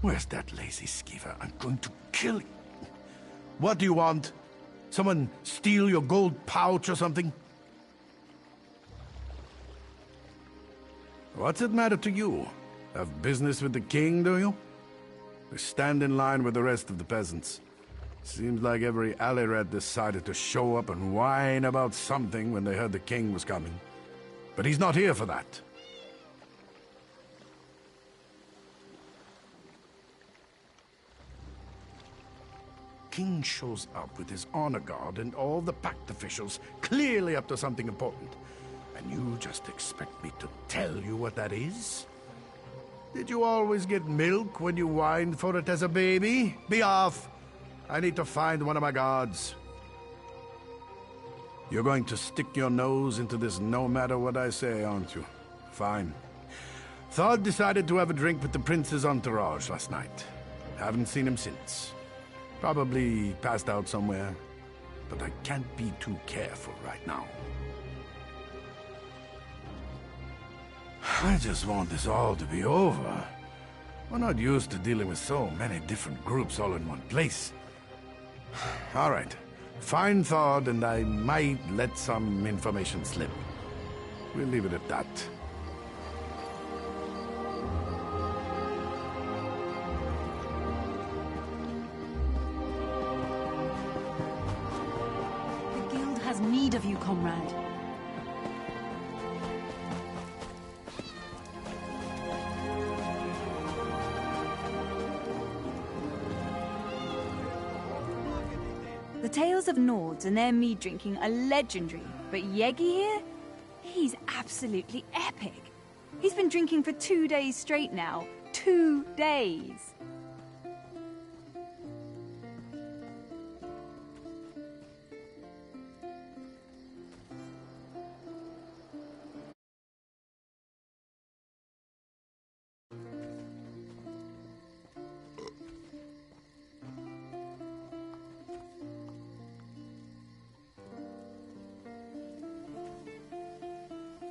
Where's that lazy skeever? I'm going to kill you. What do you want? Someone steal your gold pouch or something? What's it matter to you? Have business with the king, do you? Or stand in line with the rest of the peasants? Seems like every alley rat decided to show up and whine about something when they heard the king was coming. But he's not here for that. King shows up with his honor guard and all the pact officials, clearly up to something important. And you just expect me to tell you what that is? Did you always get milk when you whined for it as a baby? Be off! I need to find one of my guards. You're going to stick your nose into this no matter what I say, aren't you? Fine. Thod decided to have a drink with the prince's entourage last night. Haven't seen him since. Probably passed out somewhere, but I can't be too careful right now. I just want this all to be over. We're not used to dealing with so many different groups all in one place. All right, find Thod and I might let some information slip. We'll leave it at that. Need of you, comrade. The tales of Nords and their mead drinking are legendary, but Yegi here? He's absolutely epic. He's been drinking for 2 days straight now. 2 days!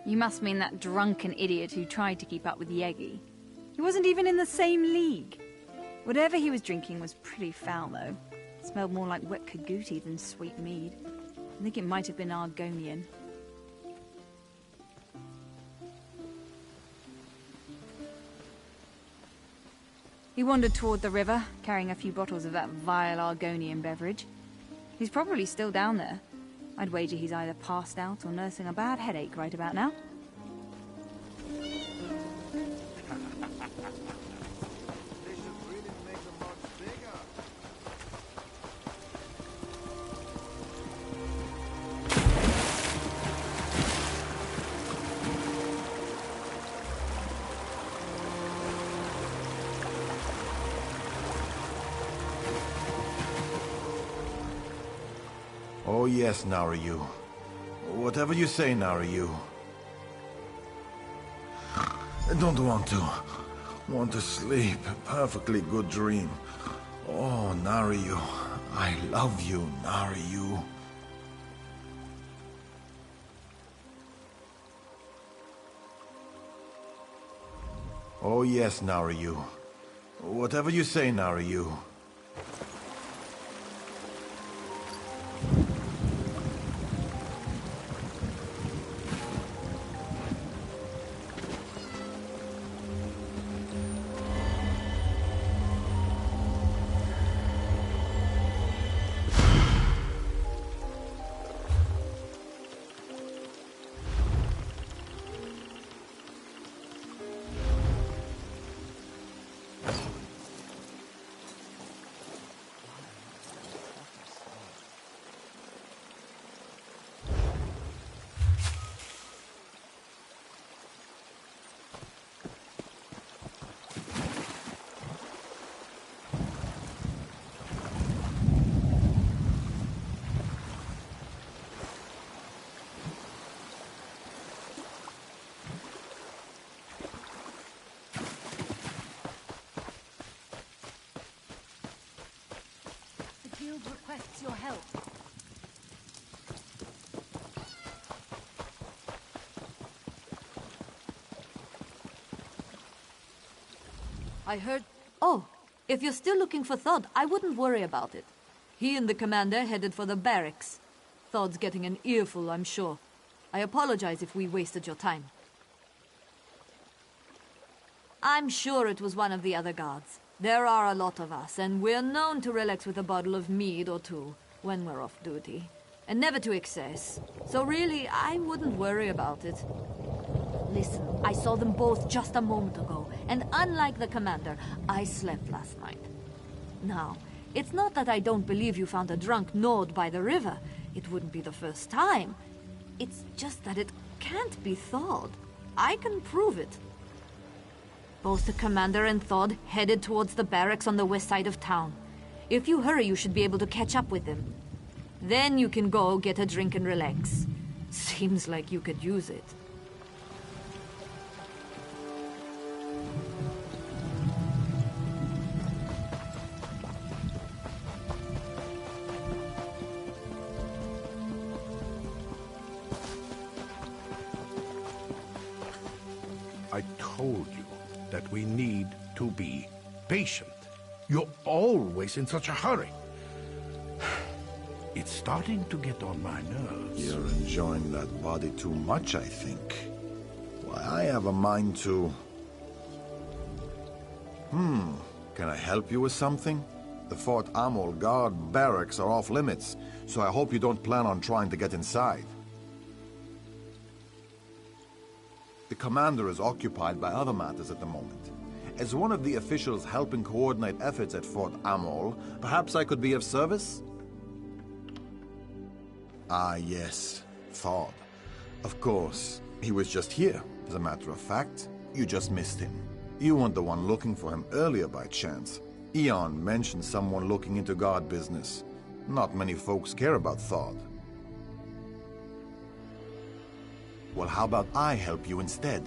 You must mean that drunken idiot who tried to keep up with Yegi. He wasn't even in the same league. Whatever he was drinking was pretty foul, though. It smelled more like wet caguti than sweet mead. I think it might have been Argonian. He wandered toward the river, carrying a few bottles of that vile Argonian beverage. He's probably still down there. I'd wager he's either passed out or nursing a bad headache right about now. Oh yes, Narayu. Whatever you say, Narayu. I don't want to. Want to sleep. Perfectly good dream. Oh, Narayu. I love you, Narayu. Oh yes, Narayu. Whatever you say, Narayu. Requests your help. I heard... Oh, If you're still looking for Thod, I wouldn't worry about it. He and the commander headed for the barracks. Thod's getting an earful, I'm sure. I apologize if we wasted your time. I'm sure it was one of the other guards. There are a lot of us, and we're known to relax with a bottle of mead or two when we're off duty. And never to excess. So really, I wouldn't worry about it. Listen, I saw them both just a moment ago, and unlike the commander, I slept last night. Now, it's not that I don't believe you found a drunk Nord by the river. It wouldn't be the first time. It's just that it can't be thawed. I can prove it. Both the commander and Thod headed towards the barracks on the west side of town. If you hurry, you should be able to catch up with them. Then you can go get a drink and relax. Seems like you could use it. I told you that we need to be patient. You're always in such a hurry. It's starting to get on my nerves. You're enjoying that body too much, I think. Why, I have a mind to... Can I help you with something? The Fort Amol guard barracks are off limits, so I hope you don't plan on trying to get inside. The commander is occupied by other matters at the moment. As one of the officials helping coordinate efforts at Fort Amol, perhaps I could be of service? Ah, yes, Thod. Of course, he was just here. As a matter of fact, you just missed him. You weren't the one looking for him earlier by chance. Eon mentioned someone looking into guard business. Not many folks care about Thod. Well, how about I help you instead?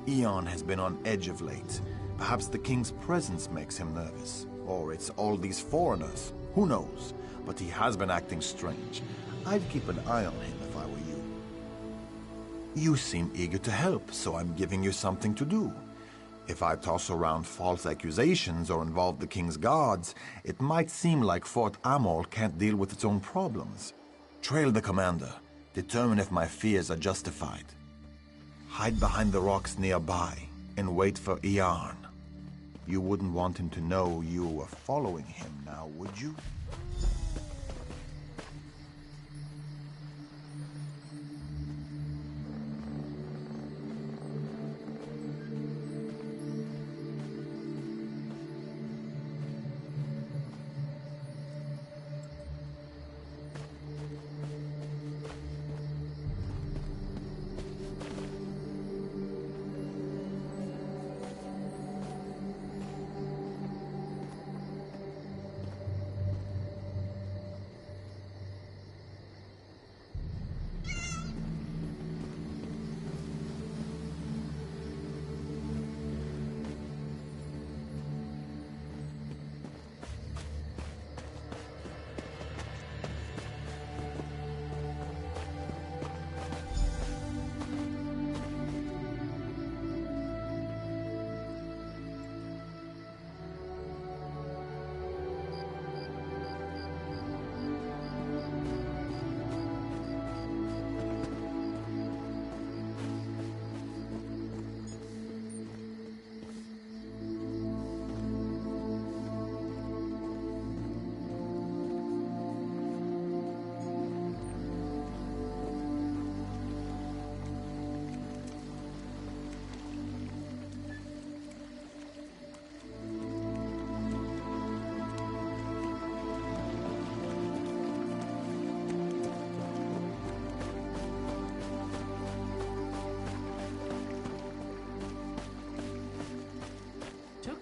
Eon has been on edge of late. Perhaps the king's presence makes him nervous. Or it's all these foreigners. Who knows? But he has been acting strange. I'd keep an eye on him if I were you. You seem eager to help, so I'm giving you something to do. If I toss around false accusations or involve the king's guards, it might seem like Fort Amol can't deal with its own problems. Trail the commander. Determine if my fears are justified. Hide behind the rocks nearby and wait for Eon. You wouldn't want him to know you were following him now, would you?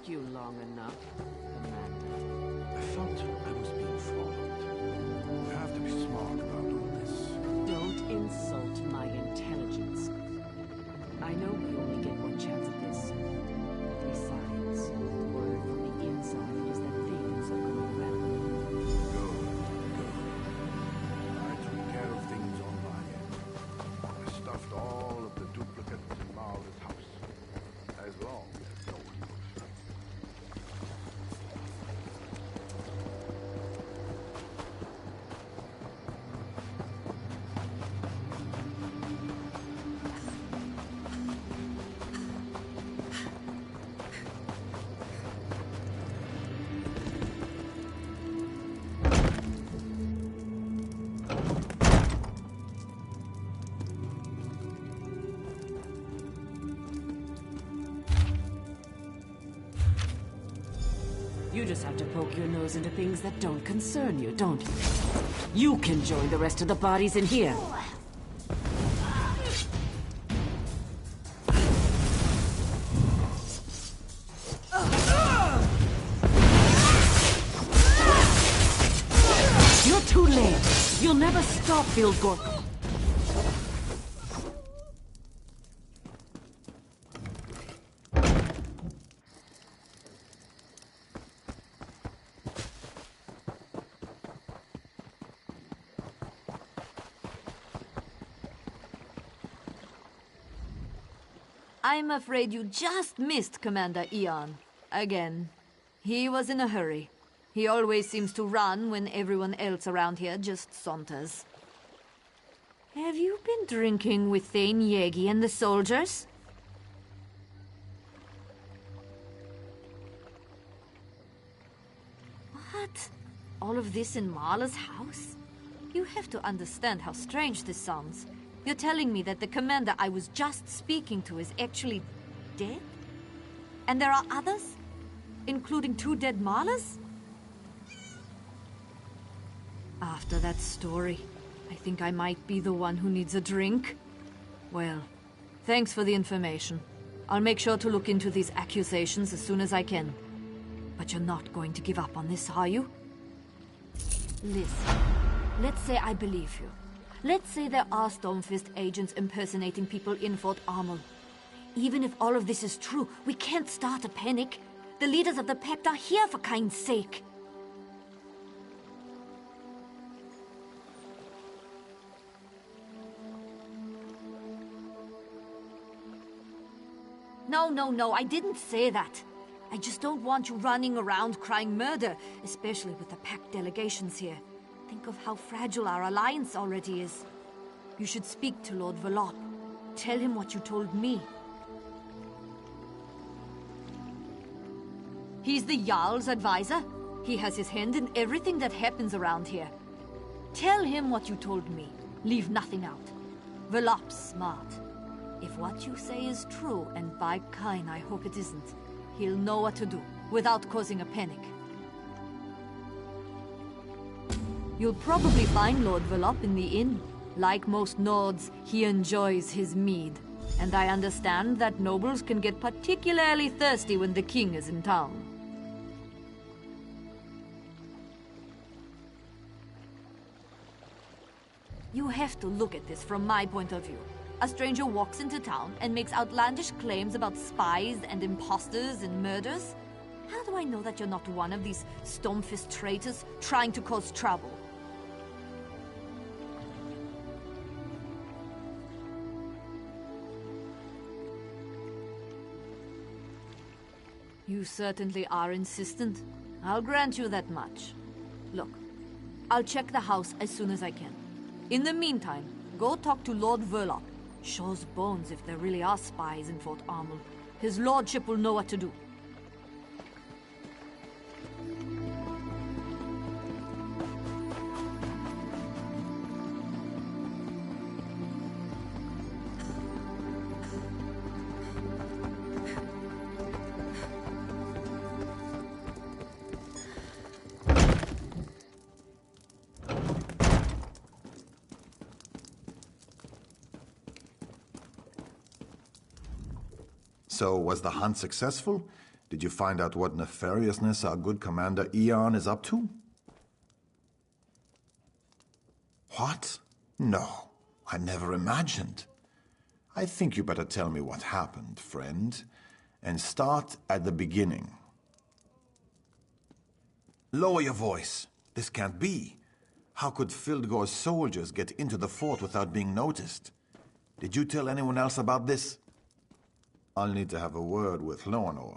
You long enough, Commander. I thought I was being followed. You have to be smart about all this. Don't insult my intelligence. I know we only get one chance at this. Besides, word from the inside is that things are going well. Good. I took care of things on my end. I stuffed all of the duplicates in Marla's house. As long as no one knows. You just have to poke your nose into things that don't concern you, don't you? You can join the rest of the bodies in here. You're too late. You'll never stop, Bildgor. I'm afraid you just missed Commander Eon. Again. He was in a hurry. He always seems to run when everyone else around here just saunters. Have you been drinking with Thane Yegi and the soldiers? What? All of this in Marla's house? You have to understand how strange this sounds. You're telling me that the commander I was just speaking to is actually dead? And there are others? Including 2 dead Marlas? After that story, I think I might be the one who needs a drink. Well, thanks for the information. I'll make sure to look into these accusations as soon as I can. But you're not going to give up on this, are you? Listen, let's say I believe you. Let's say there are Stormfist agents impersonating people in Fort Armel. Even if all of this is true, we can't start a panic. The leaders of the Pact are here, for kind's sake. No, I didn't say that. I just don't want you running around crying murder, especially with the Pact delegations here. Think of how fragile our alliance already is. You should speak to Lord Velop. Tell him what you told me. He's the Jarl's advisor. He has his hand in everything that happens around here. Tell him what you told me. Leave nothing out. Velop's smart. If what you say is true, and by Kain I hope it isn't, he'll know what to do, without causing a panic. You'll probably find Lord Velop in the inn. Like most Nords, he enjoys his mead. And I understand that nobles can get particularly thirsty when the king is in town. You have to look at this from my point of view. A stranger walks into town and makes outlandish claims about spies and imposters and murders. How do I know that you're not one of these Stormfist traitors trying to cause trouble? You certainly are insistent. I'll grant you that much. Look, I'll check the house as soon as I can. In the meantime, go talk to Lord Velop. Shaw's bones if there really are spies in Fort Armel. His lordship will know what to do. So, was the hunt successful? Did you find out what nefariousness our good Commander Eon is up to? What? No, I never imagined. I think you better tell me what happened, friend, and start at the beginning. Lower your voice. This can't be. How could Fildgor's soldiers get into the fort without being noticed? Did you tell anyone else about this? I'll need to have a word with Loanor.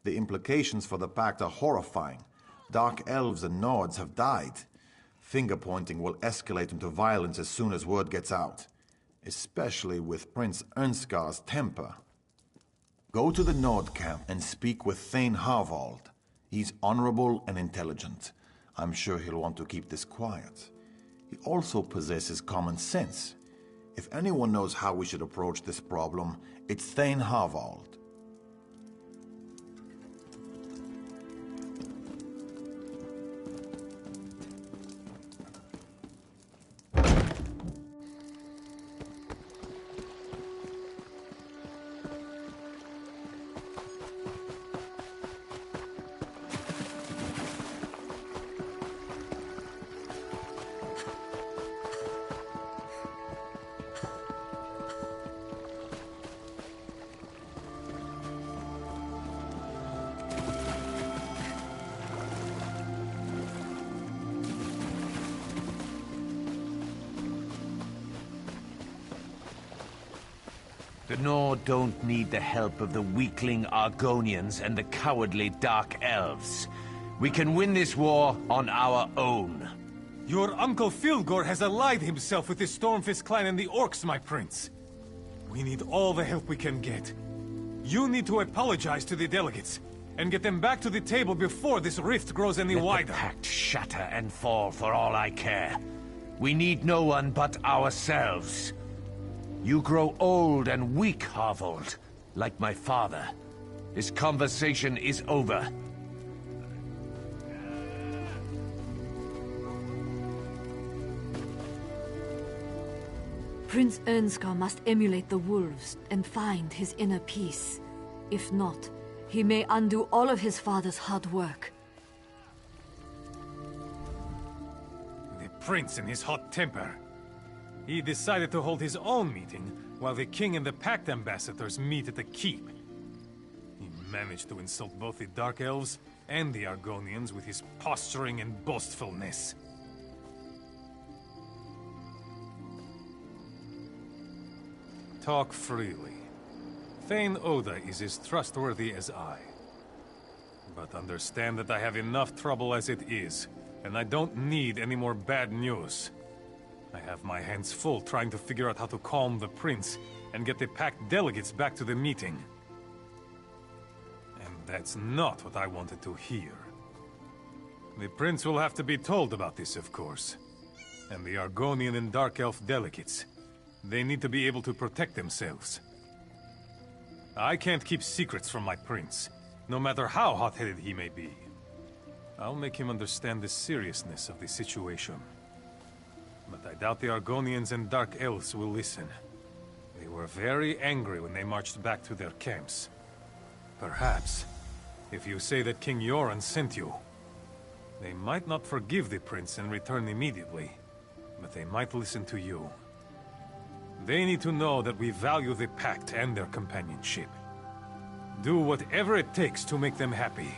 The implications for the Pact are horrifying. Dark elves and Nords have died. Finger-pointing will escalate into violence as soon as word gets out. Especially with Prince Ernskar's temper. Go to the Nord camp and speak with Thane Harvald. He's honorable and intelligent. I'm sure he'll want to keep this quiet. He also possesses common sense. If anyone knows how we should approach this problem, it's Thane Harvald. The Nord don't need the help of the weakling Argonians and the cowardly Dark Elves. We can win this war on our own. Your Uncle Filgor has allied himself with the Stormfist clan and the Orcs, my prince. We need all the help we can get. You need to apologize to the delegates, and get them back to the table before this rift grows any wider. Let the pact shatter and fall for all I care. We need no one but ourselves. You grow old and weak, Harvold, like my father. This conversation is over. Prince Ernskar must emulate the wolves and find his inner peace. If not, he may undo all of his father's hard work. The prince in his hot temper. He decided to hold his own meeting, while the king and the pact ambassadors meet at the keep. He managed to insult both the Dark Elves and the Argonians with his posturing and boastfulness. Talk freely. Thane Oda is as trustworthy as I. But understand that I have enough trouble as it is, and I don't need any more bad news. I have my hands full trying to figure out how to calm the prince and get the pact delegates back to the meeting. And that's not what I wanted to hear. The prince will have to be told about this, of course. And the Argonian and Dark Elf delegates. They need to be able to protect themselves. I can't keep secrets from my prince, no matter how hot-headed he may be. I'll make him understand the seriousness of the situation. But I doubt the Argonians and Dark Elves will listen. They were very angry when they marched back to their camps. Perhaps, if you say that King Yoren sent you, they might not forgive the prince and return immediately, but they might listen to you. They need to know that we value the pact and their companionship. Do whatever it takes to make them happy.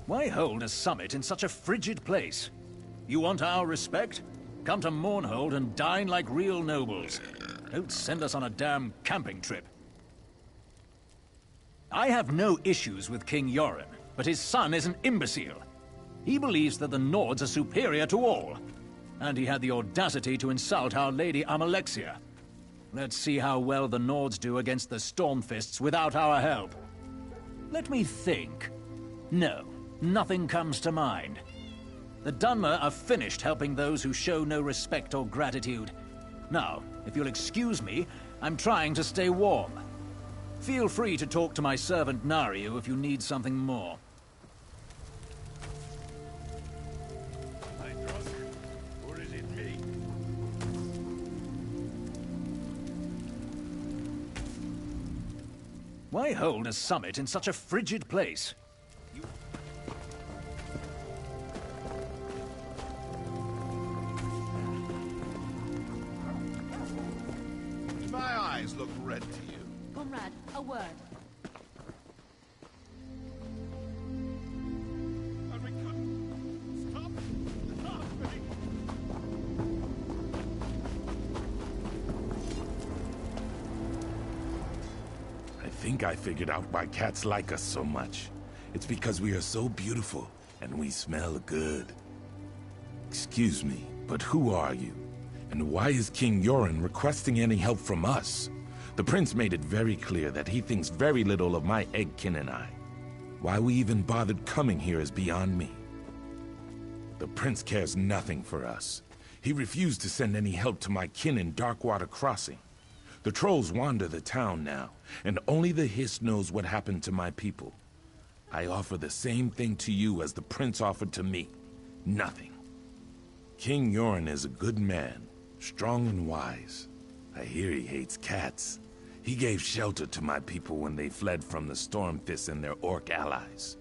Why hold a summit in such a frigid place? You want our respect? Come to Mournhold and dine like real nobles. Don't send us on a damn camping trip. I have no issues with King Yoren, but his son is an imbecile. He believes that the Nords are superior to all, and he had the audacity to insult Our Lady Amalexia. Let's see how well the Nords do against the Stormfists without our help. Let me think. No, nothing comes to mind. The Dunmer are finished helping those who show no respect or gratitude. Now, if you'll excuse me, I'm trying to stay warm. Feel free to talk to my servant Nariu if you need something more. Am I drunk? Or is it me? Why hold a summit in such a frigid place? Do my eyes look red to you? Comrade, a word. Stop! Stop me! I think I figured out why cats like us so much. It's because we are so beautiful and we smell good. Excuse me, but who are you? And why is King Yoren requesting any help from us? The prince made it very clear that he thinks very little of my eggkin and I. Why we even bothered coming here is beyond me. The prince cares nothing for us. He refused to send any help to my kin in Darkwater Crossing. The trolls wander the town now, and only the Hiss knows what happened to my people. I offer the same thing to you as the prince offered to me. Nothing. King Yoren is a good man, strong and wise. I hear he hates cats. He gave shelter to my people when they fled from the Stormfists and their orc allies.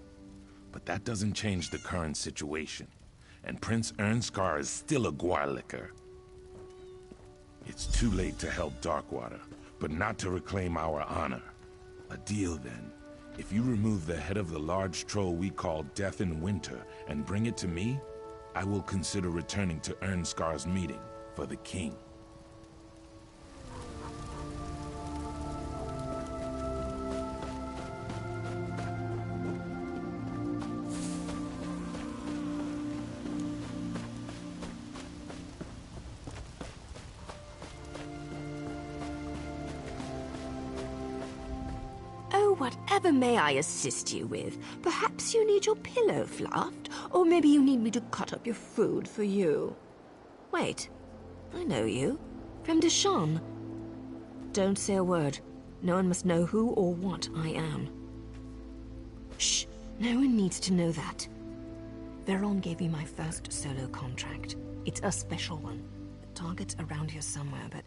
But that doesn't change the current situation, and Prince Ernskar is still a Gwarlicker. It's too late to help Darkwater, but not to reclaim our honor. A deal, then. If you remove the head of the large troll we call Death in Winter and bring it to me, I will consider returning to Ernskar's meeting for the king. Whatever may I assist you with? Perhaps you need your pillow fluffed, or maybe you need me to cut up your food for you. Wait, I know you. From Deshawn. Don't say a word. No one must know who or what I am. Shh, no one needs to know that. Veron gave me my first solo contract. It's a special one. The target's around here somewhere, but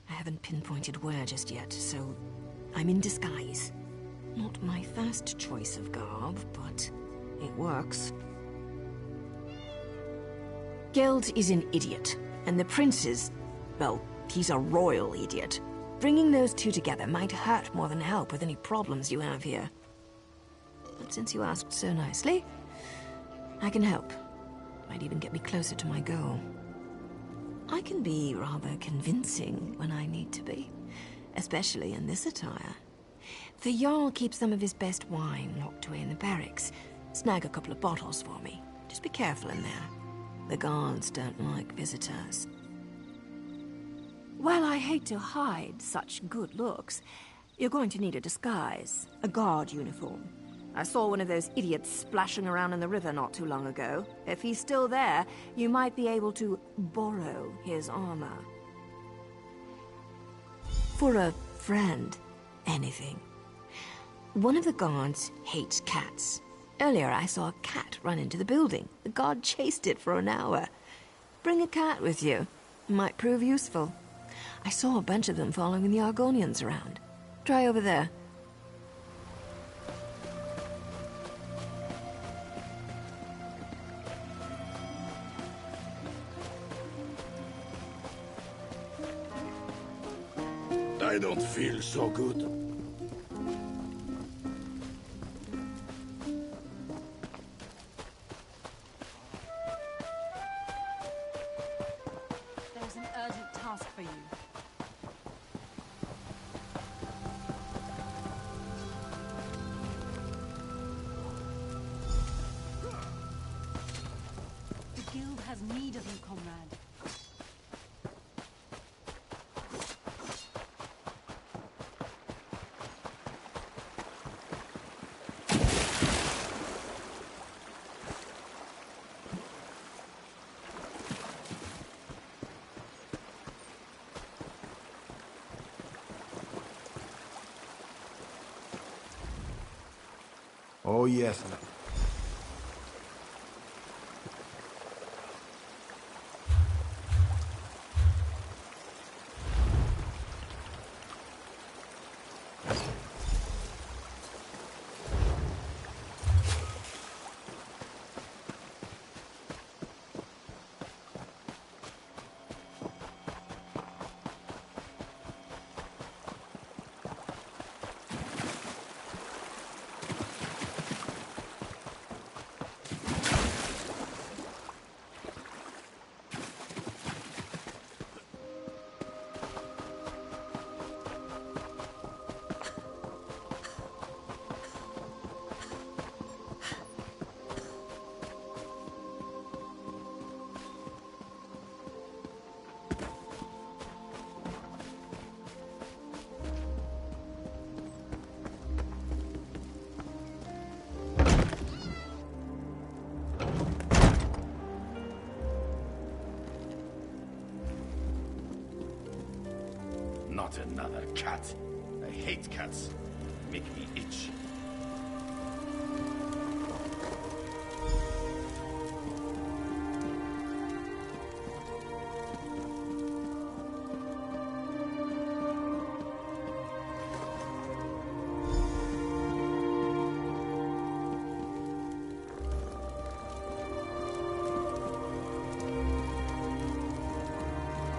I haven't pinpointed where just yet, so I'm in disguise. Not my first choice of garb, but it works. Geld is an idiot, and the prince is, well, he's a royal idiot. Bringing those two together might hurt more than help with any problems you have here. But since you asked so nicely, I can help. Might even get me closer to my goal. I can be rather convincing when I need to be, especially in this attire. The Jarl keeps some of his best wine locked away in the barracks. Snag a couple of bottles for me. Just be careful in there. The guards don't like visitors. While I hate to hide such good looks, you're going to need a disguise, a guard uniform. I saw one of those idiots splashing around in the river not too long ago. If he's still there, you might be able to borrow his armor. For a friend, anything. One of the guards hates cats. Earlier I saw a cat run into the building. The guard chased it for an hour. Bring a cat with you. Might prove useful. I saw a bunch of them following the Argonians around. Try over there. I don't feel so good. There's an urgent task for you. The guild has need of you, comrade. Oh, yes. Not another cat. I hate cats. Make me itch.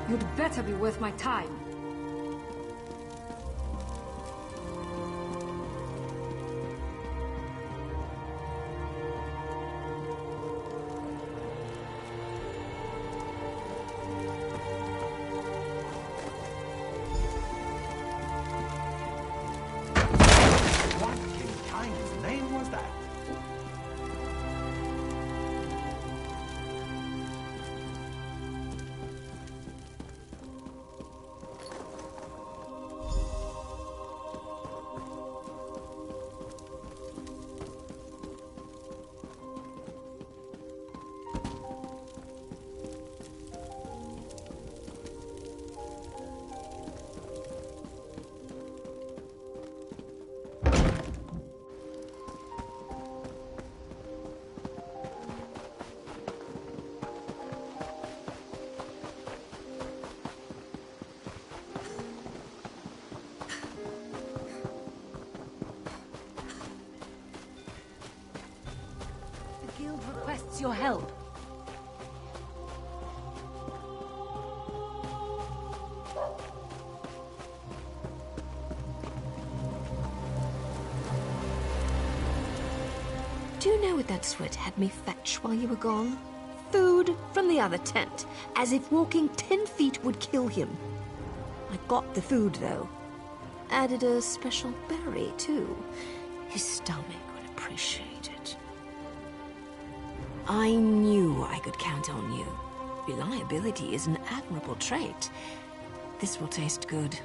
You'd better be worth my time. guild requests your help. Do you know what that sweat had me fetch while you were gone? Food from the other tent, as if walking 10 feet would kill him. I got the food, though. Added a special berry, too. His stomach would appreciate it. I knew I could count on you. Reliability is an admirable trait. This will taste good.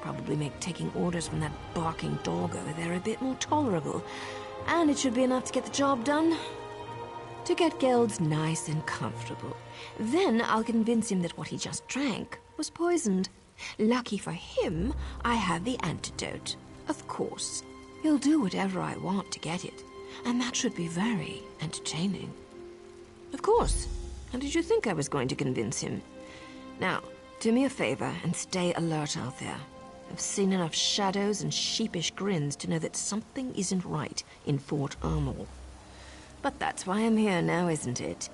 Probably make taking orders from that barking dog over there a bit more tolerable. And it should be enough to get the job done. To get Geld's nice and comfortable. Then I'll convince him that what he just drank was poisoned. Lucky for him, I have the antidote. Of course. He'll do whatever I want to get it. And that should be very entertaining. Of course. How did you think I was going to convince him? Now, do me a favor and stay alert out there. I've seen enough shadows and sheepish grins to know that something isn't right in Fort Armel. But that's why I'm here now, isn't it?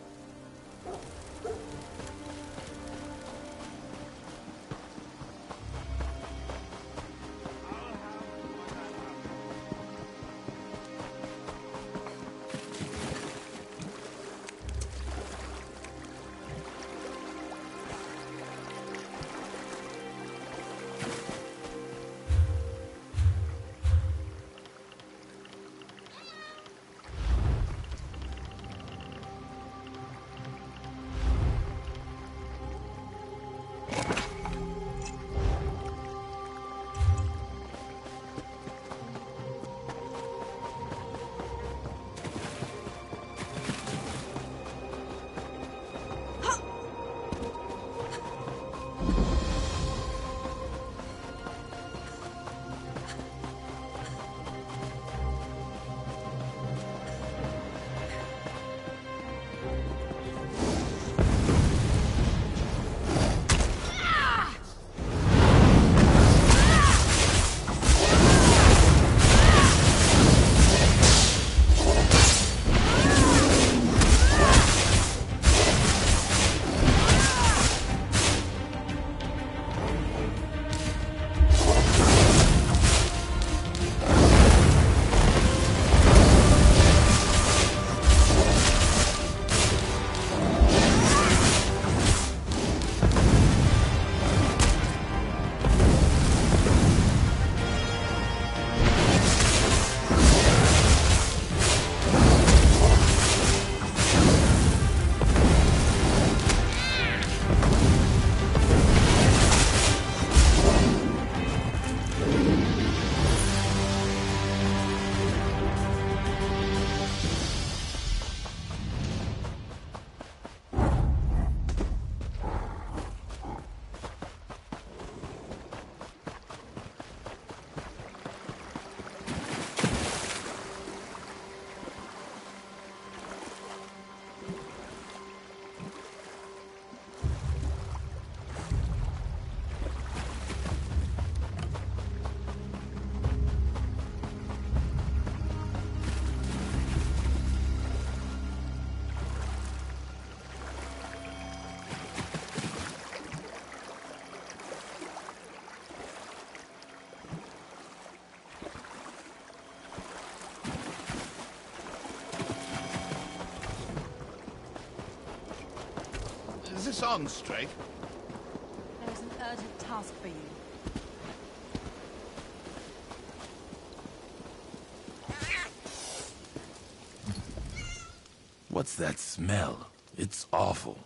Is this on straight? There's an urgent task for you. What's that smell? It's awful.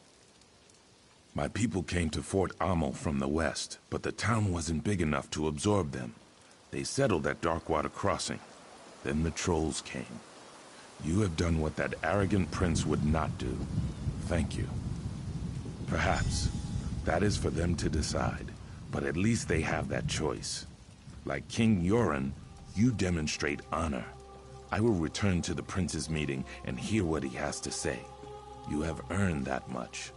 My people came to Fort Amel from the west, but the town wasn't big enough to absorb them. They settled at Darkwater Crossing. Then the trolls came. You have done what that arrogant prince would not do. Thank you. Perhaps that is for them to decide, but at least they have that choice. Like King Yoren, you demonstrate honor. I will return to the prince's meeting and hear what he has to say. You have earned that much.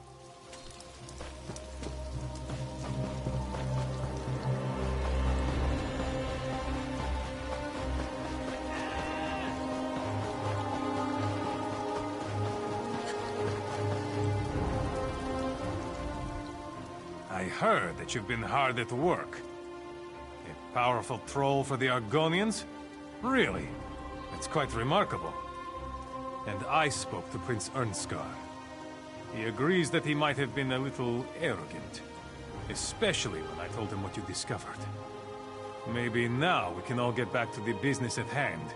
I heard that you've been hard at work. A powerful troll for the Argonians? Really? That's quite remarkable. And I spoke to Prince Ernskar. He agrees that he might have been a little arrogant. Especially when I told him what you discovered. Maybe now we can all get back to the business at hand,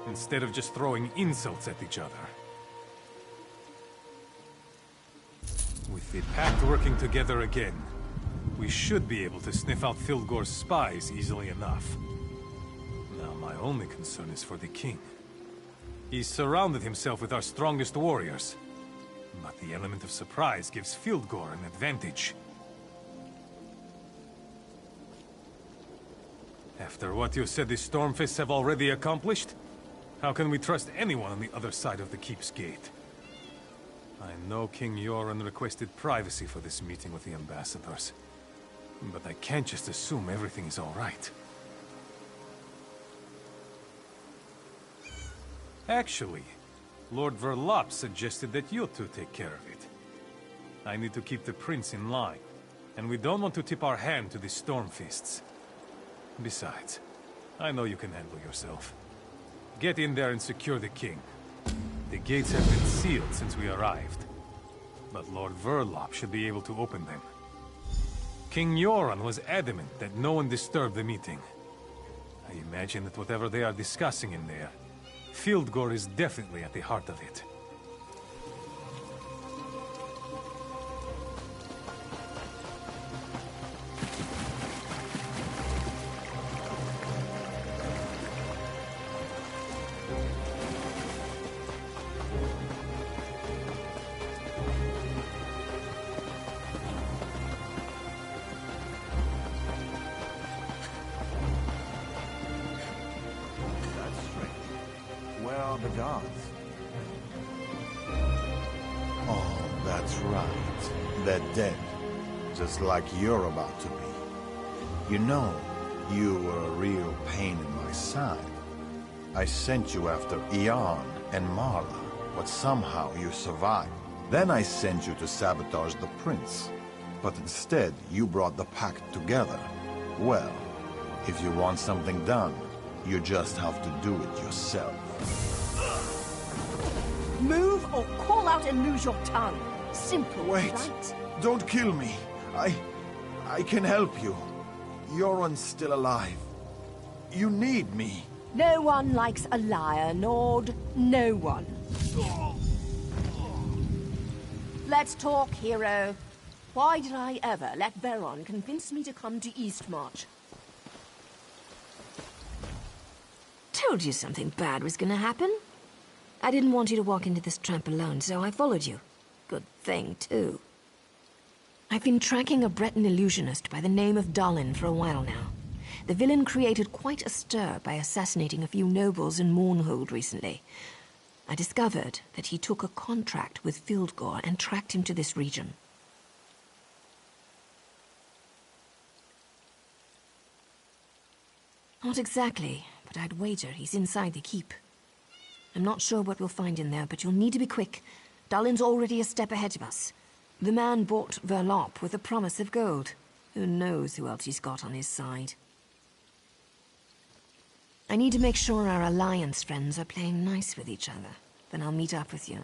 instead of just throwing insults at each other. With the Pact working together again, we should be able to sniff out Fildgor's spies easily enough. Now, my only concern is for the king. He's surrounded himself with our strongest warriors, but the element of surprise gives Fildgor an advantage. After what you said the Stormfists have already accomplished, how can we trust anyone on the other side of the keep's gate? I know King Yoren requested privacy for this meeting with the ambassadors, but I can't just assume everything is all right. Actually, Lord Verlop suggested that you two take care of it. I need to keep the prince in line, and we don't want to tip our hand to the Stormfists. Besides, I know you can handle yourself. Get in there and secure the king. The gates have been sealed since we arrived, but Lord Verlop should be able to open them. King Yoren was adamant that no one disturb the meeting. I imagine that whatever they are discussing in there, Fildgor is definitely at the heart of it. The gods. Oh, that's right. They're dead. Just like you're about to be. You know, you were a real pain in my side. I sent you after Ian and Marla, but somehow you survived. Then I sent you to sabotage the prince. But instead, you brought the pact together. Well, if you want something done, you just have to do it yourself. Move or call out and lose your tongue. Simple, Wait. right? Don't kill me. I can help you. Yoren's still alive. You need me. No one likes a liar, Nord. No one. Let's talk, hero. Why did I ever let Veron convince me to come to Eastmarch? Told you something bad was gonna happen. I didn't want you to walk into this trap alone, so I followed you. Good thing, too. I've been tracking a Breton illusionist by the name of Dalin for a while now. The villain created quite a stir by assassinating a few nobles in Mournhold recently. I discovered that he took a contract with Fildgor and tracked him to this region. Not exactly, but I'd wager he's inside the keep. I'm not sure what we'll find in there, but you'll need to be quick. Dalin's already a step ahead of us. The man bought Verlop with a promise of gold. Who knows who else he's got on his side. I need to make sure our Alliance friends are playing nice with each other. Then I'll meet up with you.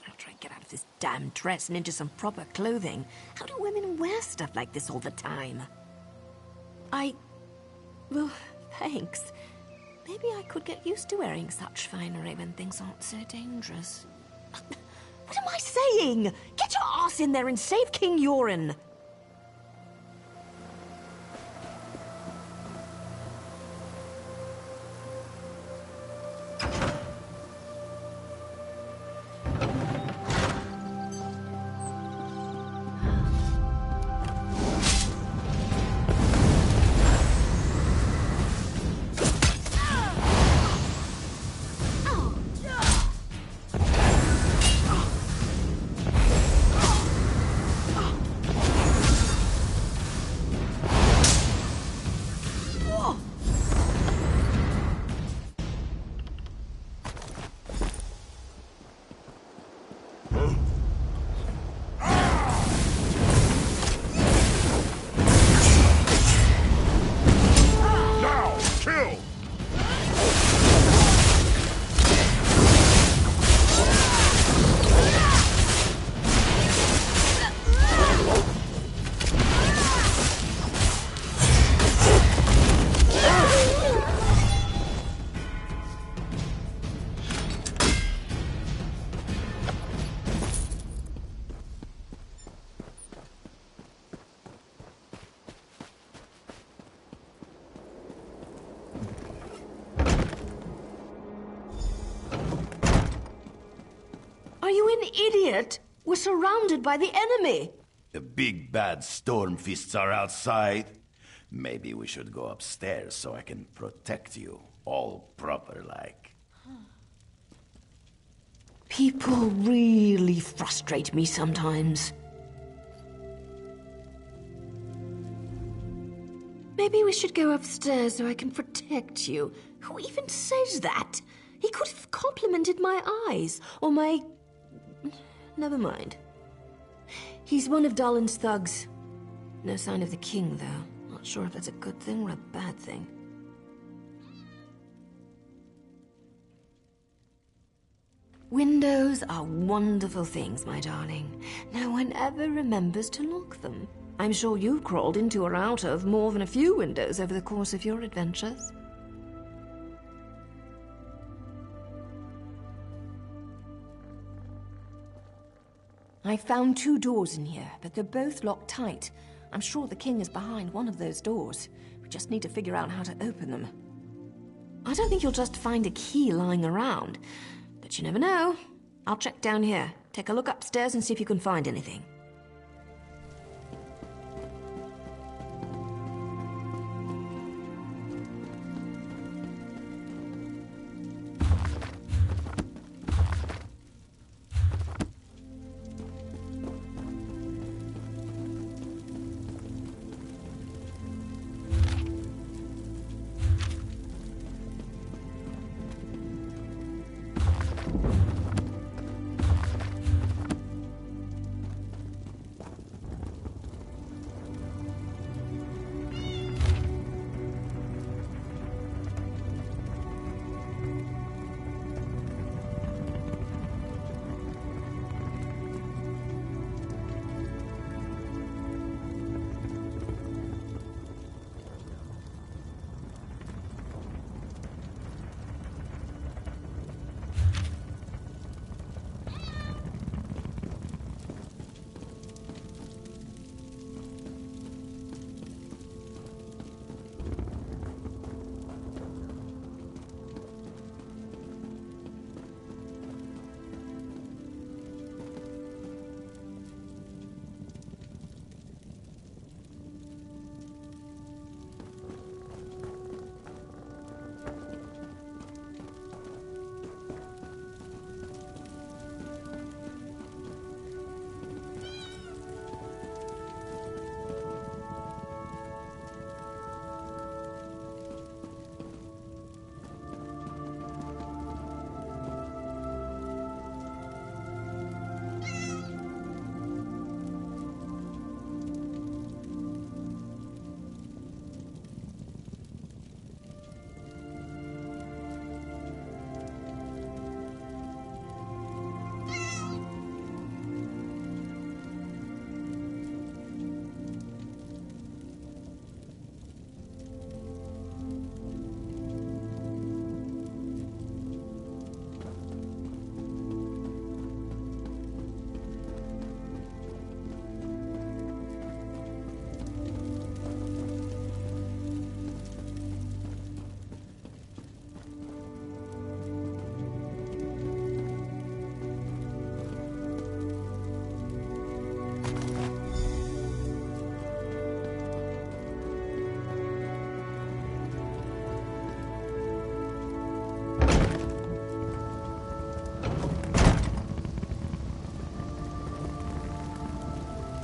After I get out of this damn dress and into some proper clothing. How do women wear stuff like this all the time? Well, thanks. Maybe I could get used to wearing such finery when things aren't so dangerous. What am I saying? Get your ass in there and save King Yoren! you an idiot? We're surrounded by the enemy. The big bad Stormfists are outside. Maybe we should go upstairs so I can protect you, all proper-like. People really frustrate me sometimes. Maybe we should go upstairs so I can protect you. Who even says that? He could have complimented my eyes, or my... Never mind. He's one of Dalin's thugs. No sign of the king, though. Not sure if that's a good thing or a bad thing. Windows are wonderful things, my darling. No one ever remembers to lock them. I'm sure you've crawled into or out of more than a few windows over the course of your adventures. I found 2 doors in here, but they're both locked tight. I'm sure the king is behind one of those doors. We just need to figure out how to open them. I don't think you'll just find a key lying around, but you never know. I'll check down here. Take a look upstairs and see if you can find anything.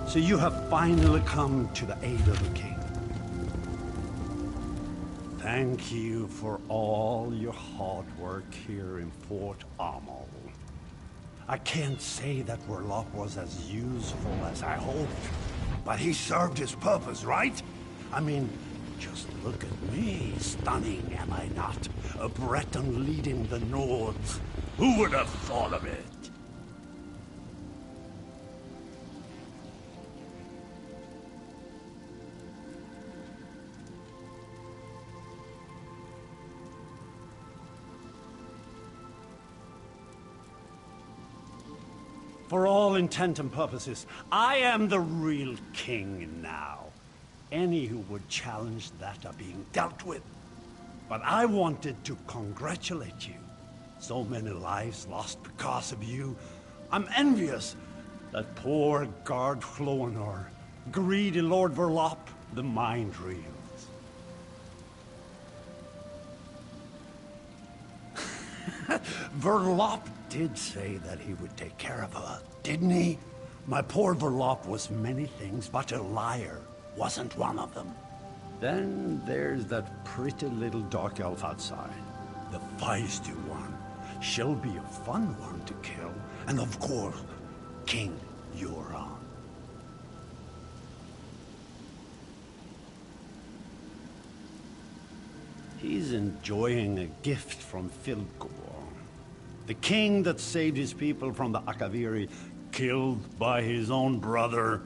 So you have finally come to the aid of the king. Thank you for all your hard work here in Fort Amal. I can't say that Warlock was as useful as I hoped, but he served his purpose, right? I mean, just look at me. Stunning, am I not? A Breton leading the Nords. Who would have thought of it? For all intent and purposes, I am the real king now. Any who would challenge that are being dealt with. But I wanted to congratulate you. So many lives lost because of you. I'm envious. That poor guard Floanor, greedy Lord Verlop, the mind reels. Verlop did say that he would take care of her, didn't he? My poor Verlop was many things, but a liar wasn't one of them. Then there's that pretty little dark elf outside, the feisty one. She'll be a fun one to kill, and of course, King Euron. He's enjoying a gift from Filgor, the king that saved his people from the Akaviri, killed by his own brother.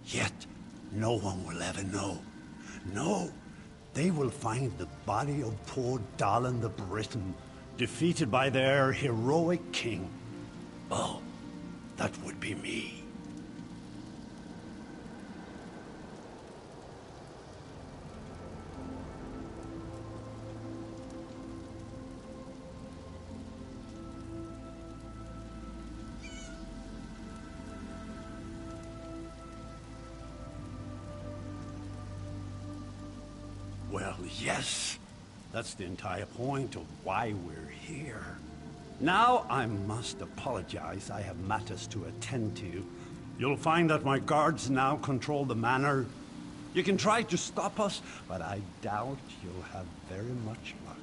Yet, no one will ever know. No, they will find the body of poor Dallin the Briton, defeated by their heroic king. Oh, that would be me. Well, yes. That's the entire point of why we're here. Now I must apologize. I have matters to attend to. You'll find that my guards now control the manor. You can try to stop us, but I doubt you'll have very much luck.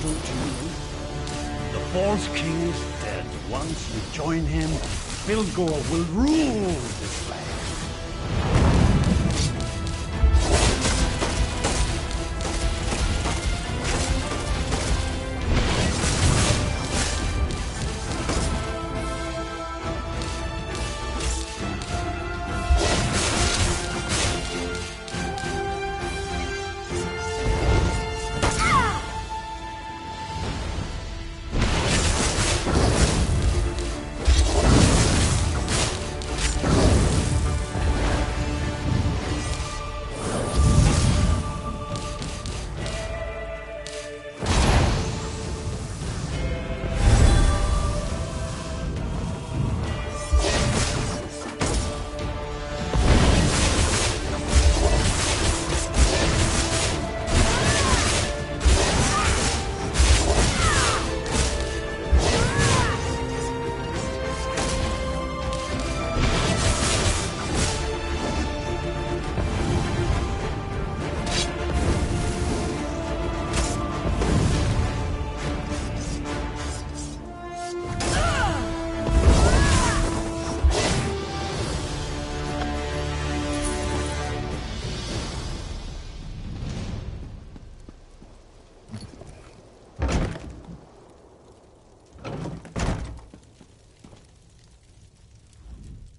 don't you know? The false king is dead. Once you join him, Vilgor will rule this land.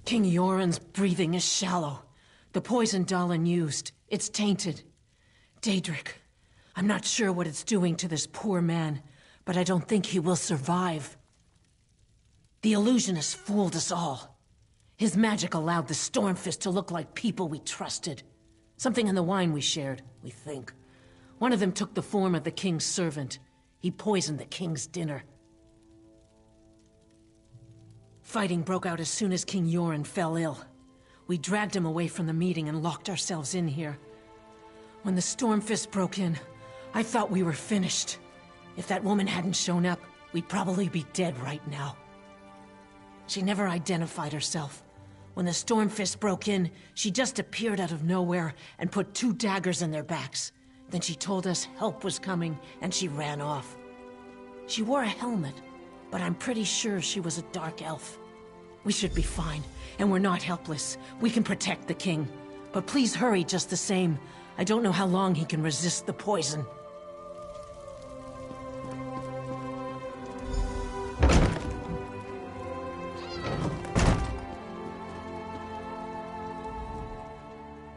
King Yoren's breathing is shallow. The poison Dahlan used, it's tainted. Daedric, I'm not sure what it's doing to this poor man, but I don't think he will survive. The illusionist fooled us all. His magic allowed the Stormfist to look like people we trusted. Something in the wine we shared, we think. One of them took the form of the king's servant. He poisoned the king's dinner. Fighting broke out as soon as King Yoren fell ill. We dragged him away from the meeting and locked ourselves in here. When the Stormfist broke in, I thought we were finished. If that woman hadn't shown up, we'd probably be dead right now. She never identified herself. When the Stormfist broke in, she just appeared out of nowhere and put 2 daggers in their backs. Then she told us help was coming, and she ran off. She wore a helmet, but I'm pretty sure she was a dark elf. We should be fine, and we're not helpless. We can protect the king. But please hurry just the same. I don't know how long he can resist the poison.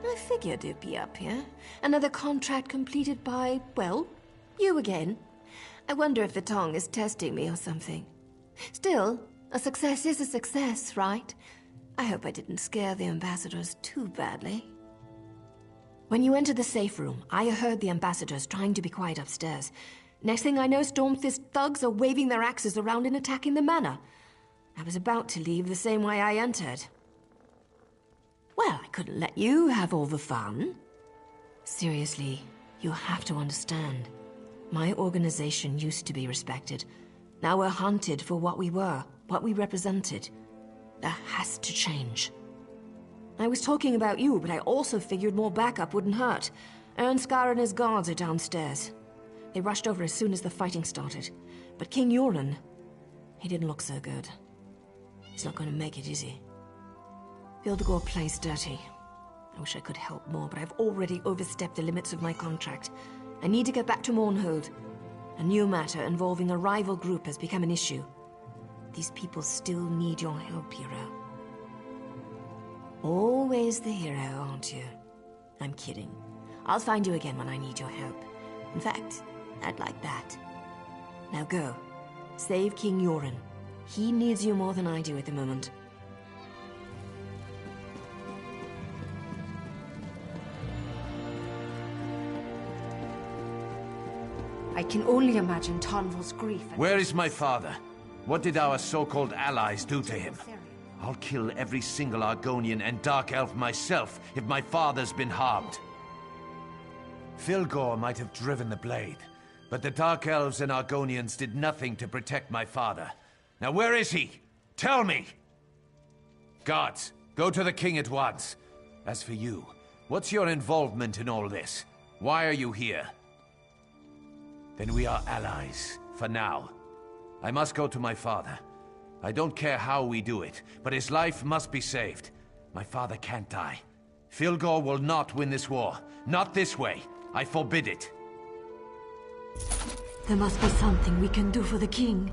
I figured you'd be up here. Another contract completed by, well, you again. I wonder if the tongue is testing me or something. Still, a success is a success, right? I hope I didn't scare the ambassadors too badly. When you entered the safe room, I heard the ambassadors trying to be quiet upstairs. Next thing I know, Stormfist thugs are waving their axes around and attacking the manor. I was about to leave the same way I entered. Well, I couldn't let you have all the fun. Seriously, you have to understand. My organization used to be respected. Now we're hunted for what we were, what we represented. That has to change. I was talking about you, but I also figured more backup wouldn't hurt. Ernskar and his guards are downstairs. They rushed over as soon as the fighting started. But King Yoren, he didn't look so good. He's not going to make it, is he? Vilgor plays dirty. I wish I could help more, but I've already overstepped the limits of my contract. I need to get back to Mournhold. A new matter involving a rival group has become an issue. These people still need your help, hero. Always the hero, aren't you? I'm kidding. I'll find you again when I need your help. In fact, I'd like that. Now go. Save King Yoren. He needs you more than I do at the moment. I can only imagine Tonval's grief. Where is my father? What did our so-called allies do to him? I'll kill every single Argonian and Dark Elf myself if my father's been harmed. Vilgor might have driven the blade, but the Dark Elves and Argonians did nothing to protect my father. Now where is he? Tell me! Guards, go to the king at once. As for you, what's your involvement in all this? Why are you here? Then we are allies, for now. I must go to my father. I don't care how we do it, but his life must be saved. My father can't die. Filgor will not win this war. Not this way. I forbid it. There must be something we can do for the king.